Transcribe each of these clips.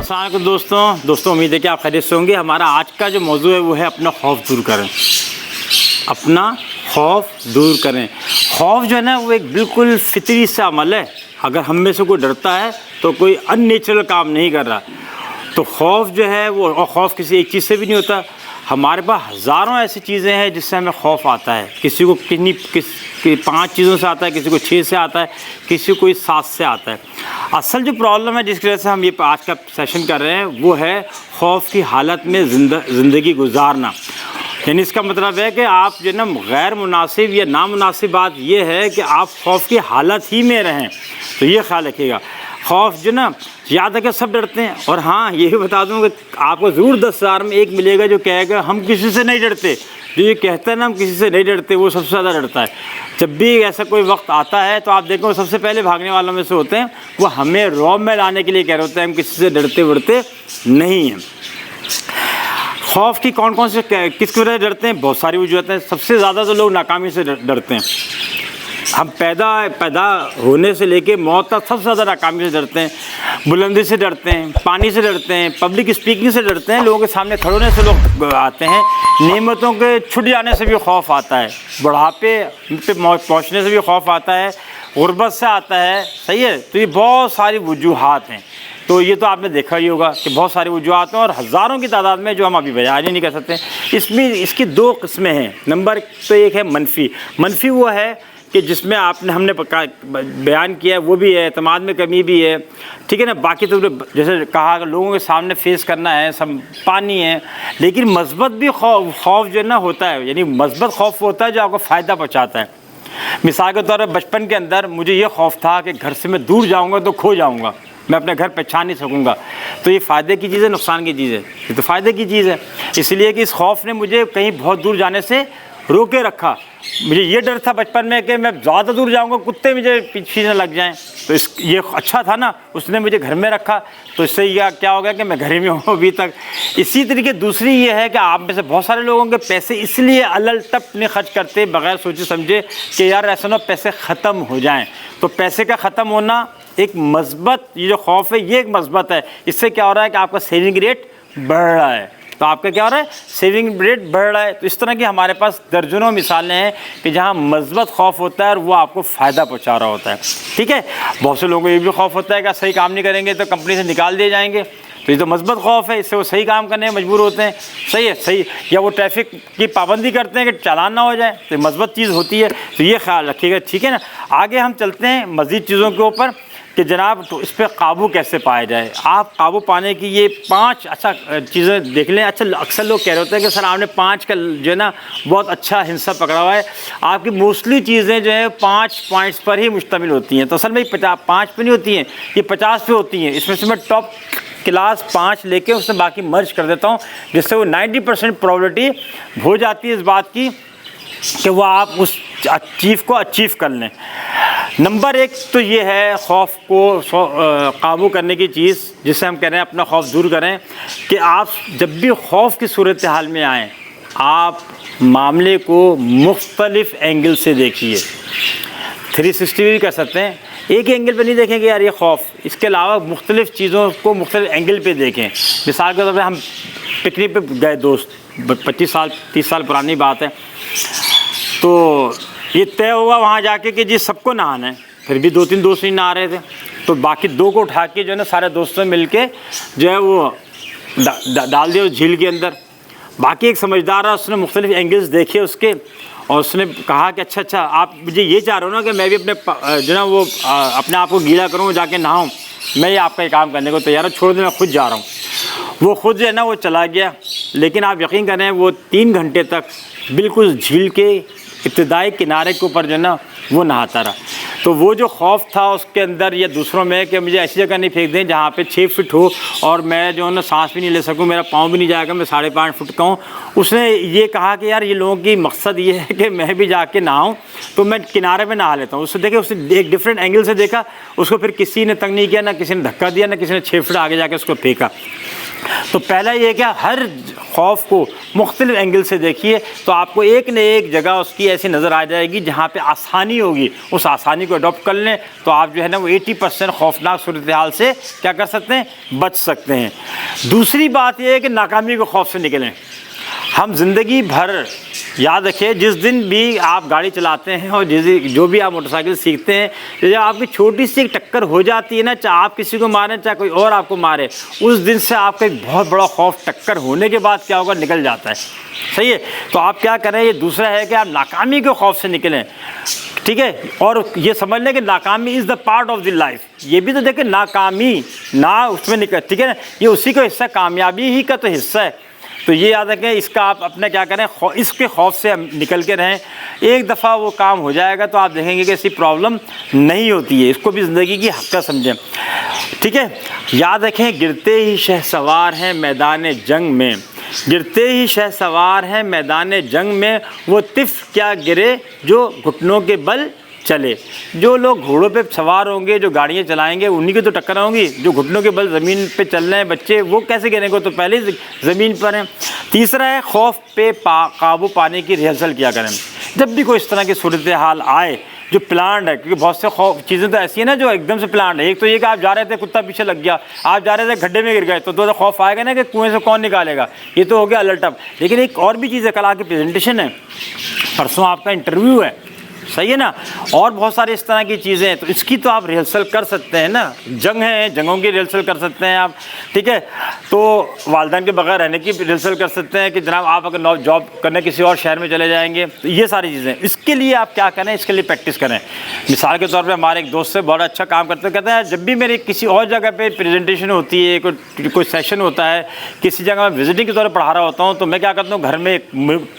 السلام علیکم دوستوں امید ہے کہ آپ خیریت سے ہوں گے۔ ہمارا آج کا جو موضوع ہے وہ ہے اپنا خوف دور کریں۔ اپنا خوف دور کریں۔ خوف جو ہے نا وہ ایک بالکل فطری سا عمل ہے۔ اگر ہم میں سے کوئی ڈرتا ہے تو کوئی ان نیچرل کام نہیں کر رہا۔ تو خوف جو ہے وہ، اور خوف کسی ایک چیز سے بھی نہیں ہوتا۔ ہمارے پاس ہزاروں ایسی چیزیں ہیں جس سے ہمیں خوف آتا ہے۔ کسی کو 5 چیزوں سے آتا ہے، کسی کو 6 سے آتا ہے، کسی کو کوئی 7 سے آتا ہے۔ اصل جو پرابلم ہے جس کی وجہ سے ہم یہ آج کا سیشن کر رہے ہیں وہ ہے خوف کی حالت میں زندگی گزارنا۔ یعنی اس کا مطلب ہے کہ آپ جو ہے نا غیر مناسب یا نامناسب بات یہ ہے کہ آپ خوف کی حالت ہی میں رہیں۔ تو یہ خیال رکھیے گا۔ خوف جو نا یاد ہے کہ سب ڈرتے ہیں، اور ہاں یہ بھی بتا دوں کہ آپ کو ضرور 10,000 میں ایک ملے گا جو کہے گا ہم کسی سے نہیں ڈرتے۔ جو یہ کہتا ہے نا ہم کسی سے نہیں ڈرتے، وہ سب سے زیادہ ڈرتا ہے۔ جب بھی ایسا کوئی وقت آتا ہے تو آپ دیکھیں وہ سب سے پہلے بھاگنے والوں میں سے ہوتے ہیں۔ وہ ہمیں رعب میں لانے کے لیے کہہ رہے ہوتے ہیں، ہم کسی سے ڈرتے ورتے نہیں ہیں۔ خوف کی کون سے کس کی وجہ سے ڈرتے ہیں؟ بہت ساری وجوہات ہیں۔ سب سے زیادہ تو لوگ ناکامی سے ڈرتے ہیں۔ ہم پیدا ہونے سے لے کے موت تک سب سے زیادہ ناکامی سے ڈرتے ہیں۔ بلندی سے ڈرتے ہیں، پانی سے ڈرتے ہیں، پبلک اسپیکنگ سے ڈرتے ہیں، لوگوں کے سامنے کھڑے ہونے سے لوگ آتے ہیں، نعمتوں کے چھٹ جانے سے بھی خوف آتا ہے، بڑھاپے پہ پہنچنے سے بھی خوف آتا ہے، غربت سے آتا ہے۔ صحیح ہے؟ تو یہ بہت ساری وجوہات ہیں۔ تو یہ تو آپ نے دیکھا ہی ہوگا کہ بہت ساری وجوہات ہیں اور ہزاروں کی تعداد میں جو ہم ابھی بیان ہی نہیں کر سکتے۔ اس کی 2 قسمیں ہیں۔ نمبر تو ایک ہے منفی وہ ہے کہ جس میں ہم نے بیان کیا ہے، وہ بھی ہے، اعتماد میں کمی بھی ہے، ٹھیک ہے نا۔ باقی تو جیسے کہا کہ لوگوں کے سامنے فیس کرنا ہے، سب پانی ہے۔ لیکن مثبت بھی خوف جو ہے نا ہوتا ہے، یعنی مثبت خوف ہوتا ہے جو آپ کو فائدہ پہنچاتا ہے۔ مثال کے طور پر بچپن کے اندر مجھے یہ خوف تھا کہ گھر سے میں دور جاؤں گا تو کھو جاؤں گا، میں اپنے گھر پہچان نہیں سکوں گا۔ تو یہ فائدے کی چیز ہے، نقصان کی چیز ہے؟ یہ تو فائدے کی چیز ہے، اس لیے کہ اس خوف نے مجھے کہیں بہت دور جانے سے روکے رکھا۔ مجھے یہ ڈر تھا بچپن میں کہ میں زیادہ دور جاؤں گا کتے مجھے پیچھے نہ لگ جائیں، تو یہ اچھا تھا نا، اس نے مجھے گھر میں رکھا۔ تو اس سے یہ کیا ہو گیا کہ میں گھر میں ہوں ابھی تک۔ اسی طریقے دوسری یہ ہے کہ آپ میں سے بہت سارے لوگوں کے پیسے اس لیے الل ٹپ نہیں خرچ کرتے بغیر سوچے سمجھے کہ یار ایسا نہ پیسے ختم ہو جائیں۔ تو پیسے کا ختم ہونا ایک مثبت، یہ جو خوف ہے یہ ایک مثبت ہے۔ اس سے کیا ہو رہا ہے کہ آپ کا سیونگ ریٹ بڑھ رہا ہے۔ تو آپ کا کیا ہو رہا ہے؟ سیونگ ریٹ بڑھ رہا ہے۔ تو اس طرح کی ہمارے پاس درجنوں مثالیں ہیں کہ جہاں مثبت خوف ہوتا ہے اور وہ آپ کو فائدہ پہنچا رہا ہوتا ہے، ٹھیک ہے۔ بہت سے لوگوں کو یہ بھی خوف ہوتا ہے کہ صحیح کام نہیں کریں گے تو کمپنی سے نکال دیے جائیں گے۔ تو یہ تو مثبت خوف ہے، اس سے وہ صحیح کام کرنے میں مجبور ہوتے ہیں۔ صحیح ہے، صحیح، یا وہ ٹریفک کی پابندی کرتے ہیں کہ چالان نہ ہو جائے، تو یہ مثبت چیز ہوتی ہے۔ تو یہ خیال رکھیے گا، ٹھیک ہے نا۔ آگے ہم چلتے ہیں مزید چیزوں کے اوپر کہ جناب تو اس پہ قابو کیسے پایا جائے۔ آپ قابو پانے کی یہ 5 چیزیں دیکھ لیں۔ اچھا، اکثر لوگ کہہ رہے ہوتے ہیں کہ سر آپ نے 5 کا جو ہے نا بہت اچھا حصہ پکڑا ہوا ہے۔ آپ کی موسٹلی چیزیں جو ہیں 5 پوائنٹس پر ہی مشتمل ہوتی ہیں۔ تو اصل میں 5 پہ نہیں ہوتی ہیں، یہ 50 پہ ہوتی ہیں۔ اس میں سے میں ٹاپ کلاس 5 لے کے اس میں باقی مرج کر دیتا ہوں، جس سے وہ 90% پرابلٹی ہو جاتی ہے اس بات کی کہ وہ آپ اس چیز کو اچیو کر لیں۔ نمبر 1 تو یہ ہے خوف کو قابو کرنے کی چیز، جسے ہم کہہ رہے ہیں اپنا خوف دور کریں، کہ آپ جب بھی خوف کی صورتحال میں آئیں آپ معاملے کو مختلف اینگل سے دیکھیے۔ 360 بھی کر سکتے ہیں، ایک ہی اینگل پہ نہیں دیکھیں کہ یار یہ خوف، اس کے علاوہ مختلف چیزوں کو مختلف اینگل پہ دیکھیں۔ مثال کے طور پہ ہم پکنک پہ گئے، دوست 25 سال 30 سال پرانی بات ہے، تو یہ طے ہوا وہاں جا کے کہ جی سب کو نہانا ہے، پھر بھی 2-3 دوست نہیں نہا رہے تھے، تو باقی 2 کو اٹھا کے جو ہے نا سارے دوستوں مل کے جو ہے وہ ڈال دیا اس جھیل کے اندر۔ باقی ایک سمجھدار ہے، اس نے مختلف اینگلز دیکھے اس کے، اور اس نے کہا کہ اچھا آپ مجھے یہ چاہ رہے ہو نا کہ میں بھی اپنے جو ہے نا وہ اپنے آپ کو گیلا کروں، جا کے نہاؤں، میں یہ آپ کا یہ کام کرنے کو تیار ہوں، چھوڑ دیں میں خود جا رہا ہوں۔ وہ خود جو ہے نا وہ چلا گیا، لیکن آپ یقین کریں وہ 3 گھنٹے تک بالکل جھیل کے ابتدائی کنارے کے اوپر جو ہے نا وہ نہاتا رہا۔ تو وہ جو خوف تھا اس کے اندر یا دوسروں میں کہ مجھے ایسی جگہ نہیں پھینک دیں جہاں پہ 6 فٹ ہو اور میں جو ہے نا سانس بھی نہیں لے سکوں، میرا پاؤں بھی نہیں جائے گا، میں 5.5 فٹ کا ہوں، اس نے یہ کہا کہ یار یہ لوگوں کی مقصد یہ ہے کہ میں بھی جا کے نہاؤں، تو میں کنارے پہ نہا لیتا ہوں۔ اس سے دیکھے، اس نے ایک ڈفرینٹ اینگل سے دیکھا، اس کو پھر کسی نے تنگ نہیں کیا، نہ کسی نے دھکا دیا، نہ کسی نے 6 فٹ آگے جا کے اس کو پھینکا۔ تو پہلا یہ کہ ہر خوف کو مختلف اینگل سے دیکھیے تو آپ کو ایک نہ ایک جگہ اس کی ایسی نظر آ جائے گی جہاں پہ آسانی ہوگی، اس آسانی کو اڈاپٹ کر لیں تو آپ جو ہے نا وہ 80% خوفناک صورتحال سے کیا کر سکتے ہیں، بچ سکتے ہیں۔ دوسری بات یہ ہے کہ ناکامی کے خوف سے نکلیں۔ ہم زندگی بھر یاد رکھیں، جس دن بھی آپ گاڑی چلاتے ہیں اور جو بھی آپ موٹر سائیکل سیکھتے ہیں، جب آپ کی چھوٹی سی ایک ٹکر ہو جاتی ہے نا، چاہے آپ کسی کو ماریں چاہے کوئی اور آپ کو مارے، اس دن سے آپ کا ایک بہت بڑا خوف ٹکر ہونے کے بعد کیا ہوگا، نکل جاتا ہے۔ صحیح ہے، تو آپ کیا کریں، یہ دوسرا ہے کہ آپ ناکامی کے خوف سے نکلیں، ٹھیک ہے، اور یہ سمجھ لیں کہ ناکامی is the part of the life. یہ بھی تو دیکھیں، ناکامی نہ اس میں نکل، ٹھیک ہے نا، یہ اسی کا حصہ، کامیابی ہی کا تو حصہ ہے۔ تو یہ یاد رکھیں، اس کا آپ اپنا کیا کریں، اس کے خوف سے نکل کے رہیں۔ ایک دفعہ وہ کام ہو جائے گا تو آپ دیکھیں گے کہ ایسی پرابلم نہیں ہوتی ہے، اس کو بھی زندگی کی حقیقت سمجھیں، ٹھیک ہے۔ یاد رکھیں، گرتے ہی شہسوار ہیں میدان جنگ میں، گرتے ہی شہسوار ہیں میدان جنگ میں، وہ طفل کیا گرے جو گھٹنوں کے بل چلے۔ جو لوگ گھوڑوں پہ سوار ہوں گے، جو گاڑیاں چلائیں گے، انہی کی تو ٹکر ہوں گی۔ جو گھٹنوں کے بل زمین پہ چل رہے ہیں بچے، وہ کیسے گریں گے، تو پہلے ہی زمین پر ہیں۔ تیسرا ہے، خوف پہ قابو پانے کی ریہرسل کیا کریں۔ جب بھی کوئی اس طرح کی صورتحال آئے جو پلانڈ ہے، کیونکہ بہت سے چیزیں تو ایسی ہیں نا جو ایک دم سے پلانڈ ہے۔ ایک تو یہ کہ آپ جا رہے تھے، کتا پیچھے لگ گیا، آپ جا رہے تھے گڈھے میں گر گئے، تو خوف آئے گا نا کہ کنویں سے کون نکالے گا، یہ تو ہو گیا الرٹ اپ۔ لیکن ایک اور بھی چیز ہے، کل آپ کی پریزنٹیشن ہے، پرسوں آپ کا انٹرویو ہے، صحیح ہے نا، اور بہت سارے اس طرح کی چیزیں ہیں، تو اس کی تو آپ ریہرسل کر سکتے ہیں نا۔ جنگ ہے، جنگوں کی ریہرسل کر سکتے ہیں آپ، ٹھیک ہے۔ تو والدین کے بغیر رہنے کی ریہرسل کر سکتے ہیں کہ جناب آپ اگر جاب کرنے کسی اور شہر میں چلے جائیں گے، تو یہ ساری چیزیں، اس کے لیے آپ کیا کریں، اس کے لیے پریکٹس کریں۔ مثال کے طور پہ ہمارے ایک دوست سے بڑا اچھا کام کرتے کہتے ہیں، جب بھی میری کسی اور جگہ پہ پریزنٹیشن ہوتی ہے، کوئی سیشن ہوتا ہے، کسی جگہ میں وزٹنگ کے طور پہ پڑھا رہا ہوتا ہوں، تو میں کیا کرتا ہوں، گھر میں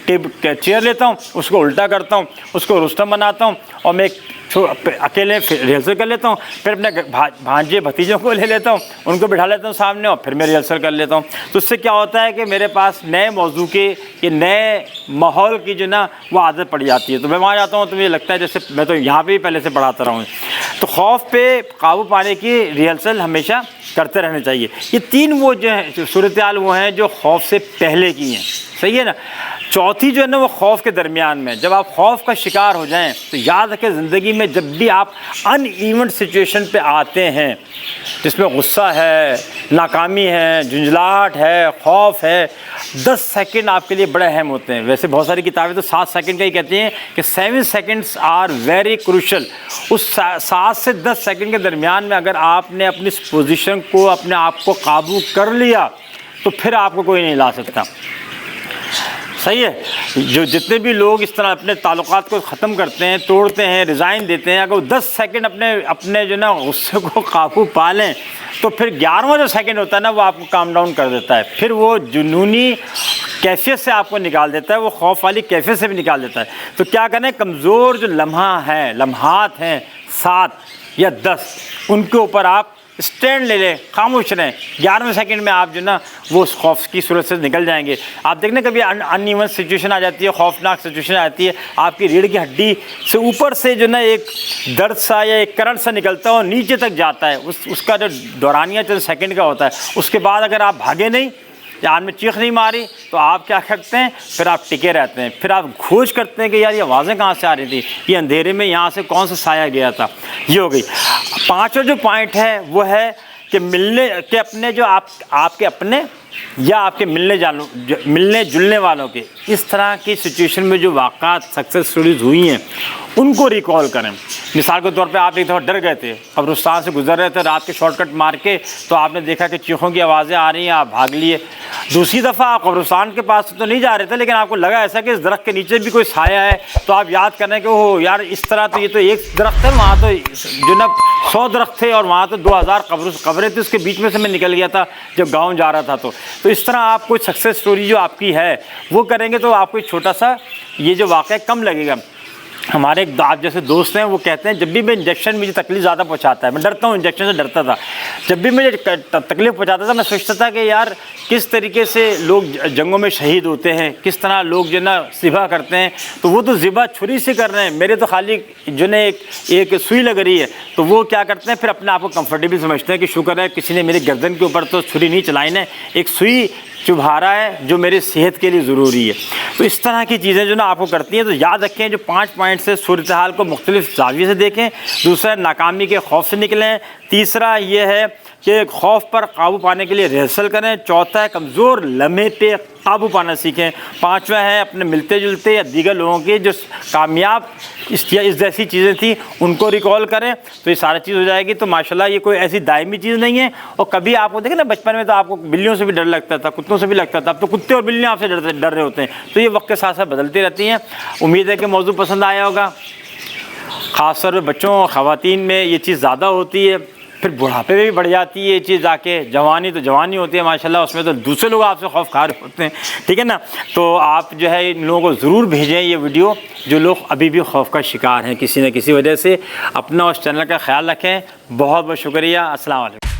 ایک چیئر لیتا ہوں، اس کو الٹا کرتا ہوں، اس کو رستم بناتا ہوں، اور میں اکیلے ریہرسل کر لیتا ہوں، پھر اپنے بھانجے بھتیجوں کو لے لیتا ہوں، ان کو بٹھا لیتا ہوں سامنے، اور پھر میں ریہرسل کر لیتا ہوں۔ تو اس سے کیا ہوتا ہے کہ میرے پاس نئے موضوع کے، یہ نئے ماحول کی جو نا وہ عادت پڑ جاتی ہے۔ تو میں وہاں جاتا ہوں تو مجھے لگتا ہے جیسے میں تو یہاں پہ بھی پہلے سے پڑھاتا رہا ہوں۔ تو خوف پہ قابو پانے کی ریہرسل ہمیشہ کرتے رہنے چاہیے۔ یہ تین وہ جو ہیں صورتحال وہ ہیں جو خوف سے پہلے کی ہیں، صحیح ہے نا۔ چوتھی جو ہے نا وہ خوف کے درمیان میں، جب آپ خوف کا شکار ہو جائیں تو یاد رکھیں، زندگی میں جب بھی آپ ان ایون سچویشن پہ آتے ہیں جس میں غصہ ہے، ناکامی ہے، جھنجھلاہٹ ہے، خوف ہے، 10 سیکنڈ آپ کے لیے بڑے اہم ہوتے ہیں۔ ویسے بہت ساری کتابیں تو 7 سیکنڈ کا ہی کہتی ہیں کہ 7 سیکنڈس آر ویری کروشل۔ اس 7 سے 10 سیکنڈ کے درمیان میں اگر آپ نے اپنی پوزیشن کو، اپنے آپ کو قابو کر لیا تو پھر آپ کو کوئی نہیں لا سکتا، صحیح ہے۔ جو جتنے بھی لوگ اس طرح اپنے تعلقات کو ختم کرتے ہیں، توڑتے ہیں، ریزائن دیتے ہیں، اگر وہ 10 سیکنڈ اپنے جو نا غصے کو قابو پا لیں تو پھر 11واں جو سیکنڈ ہوتا ہے نا وہ آپ کو کام ڈاؤن کر دیتا ہے، پھر وہ جنونی کیفیت سے آپ کو نکال دیتا ہے، وہ خوف والی کیفیت سے بھی نکال دیتا ہے۔ تو کیا کریں، کمزور جو لمحات ہیں 7 یا 10، ان کے اوپر آپ اسٹینڈ لے لیں، خاموش رہیں۔ 11ویں سیکنڈ میں آپ جو نا وہ اس خوف کی صورت سے نکل جائیں گے۔ آپ دیکھنا کبھی ان ایون سچویشن آ جاتی ہے، خوفناک سچویشن آ جاتی ہے، آپ کی ریڑھ کی ہڈی سے اوپر سے جو نا ایک درد سا یا ایک کرنٹ سا نکلتا ہے اور نیچے تک جاتا ہے، اس کا جو دورانیہ چند سیکنڈ کا ہوتا ہے۔ اس کے بعد اگر آپ بھاگے نہیں یا آپ نے چیخ نہیں ماری تو آپ کیا کرتے ہیں، پھر آپ ٹکے رہتے ہیں، پھر آپ کھوج کرتے ہیں کہ یار یہ آوازیں کہاں سے آ رہی تھی، یہ اندھیرے میں یہاں سے کون سا سایہ گیا تھا۔ یہ ہو گئی۔ 5واں جو پوائنٹ ہے وہ ہے کہ ملنے کے اپنے جو آپ کے اپنے یا آپ کے ملنے جلنے والوں کے اس طرح کی سچویشن میں جو واقعات سکسیس اسٹوریز ہوئی ہیں ان کو ریکال کریں۔ مثال کے طور پہ آپ ایک دفعہ ڈر گئے تھے، قبرستان سے گزر رہے تھے رات کے شارٹ کٹ مار کے، تو آپ نے دیکھا کہ چیخوں کی آوازیں آ رہی ہیں، آپ بھاگ لیے۔ دوسری دفعہ آپ قبرستان کے پاس تو نہیں جا رہے تھے، لیکن آپ کو لگا ایسا کہ اس درخت کے نیچے بھی کوئی سایہ ہے، تو آپ یاد کریں کہ اوہ یار اس طرح تو یہ تو ایک درخت ہے، وہاں تو جو نا 100 درخت تھے اور وہاں تو 2000 قبریں تھیں، اس کے بیچ میں سے میں نکل گیا تھا جب گاؤں جا رہا تھا۔ تو اس طرح آپ کوئی سکسیس سٹوری جو آپ کی ہے وہ کریں گے تو آپ کو ایک چھوٹا سا یہ جو واقعہ کم لگے گا۔ ہمارے ایک آپ جیسے دوست ہیں وہ کہتے ہیں جب بھی میں انجیکشن مجھے تکلیف زیادہ پہنچاتا ہے، میں ڈرتا ہوں، انجیکشن سے ڈرتا تھا، جب بھی مجھے تکلیف پہنچاتا تھا میں سوچتا تھا کہ یار کس طریقے سے لوگ جنگوں میں شہید ہوتے ہیں، کس طرح لوگ جو ہے نا ذبح کرتے ہیں، تو وہ تو ذبح چھری سے کر رہے ہیں، میرے تو خالی جو ہے ایک سوئی لگ رہی ہے، تو وہ کیا کرتے ہیں پھر اپنے آپ کو کمفرٹیبل سمجھتے ہیں کہ شکر ہے کسی نے میری گردن کے اوپر تو چھری نہیں چلائی نے، ایک سوئی چبھا رہا ہے جو میری صحت کے لیے ضروری ہے۔ تو اس طرح کی چیزیں جو نا آپ کو کرتی ہیں، تو یاد رکھیں جو 5 پوائنٹ سے صورتحال کو مختلف زاویے سے دیکھیں۔ دوسرا ناکامی کے خوف سے نکلیں۔ تیسرا یہ ہے کہ خوف پر قابو پانے کے لیے ریہرسل کریں۔ چوتھا ہے کمزور لمحے پہ قابو پانا سیکھیں۔ پانچواں ہے اپنے ملتے جلتے یا دیگر لوگوں کے جو کامیاب اس جیسی چیزیں تھیں ان کو ریکال کریں، تو یہ سارا چیز ہو جائے گی۔ تو ماشاءاللہ یہ کوئی ایسی دائمی چیز نہیں ہے۔ اور کبھی آپ کو دیکھیں نا بچپن میں تو آپ کو بلیوں سے بھی ڈر لگتا تھا، کتوں سے بھی لگتا تھا، اب تو کتے اور بلیاں آپ سے ڈر رہے ہوتے ہیں۔ تو یہ وقت کے ساتھ ساتھ بدلتی رہتی ہیں۔ امید ہے کہ موضوع پسند آیا ہوگا۔ خاص طور پہ بچوں اور خواتین میں یہ چیز زیادہ ہوتی ہے، پھر بڑھاپے میں بھی بڑھ جاتی ہے یہ چیز آ کے۔ جوانی تو جوانی ہوتی ہے ماشاءاللہ، اس میں تو دوسرے لوگ آپ سے خوف کھا رہے ہوتے ہیں، ٹھیک ہے نا۔ تو آپ جو ہے ان لوگوں کو ضرور بھیجیں یہ ویڈیو جو لوگ ابھی بھی خوف کا شکار ہیں کسی نہ کسی وجہ سے۔ اپنا اس چینل کا خیال رکھیں۔ بہت بہت شکریہ۔ السلام علیکم۔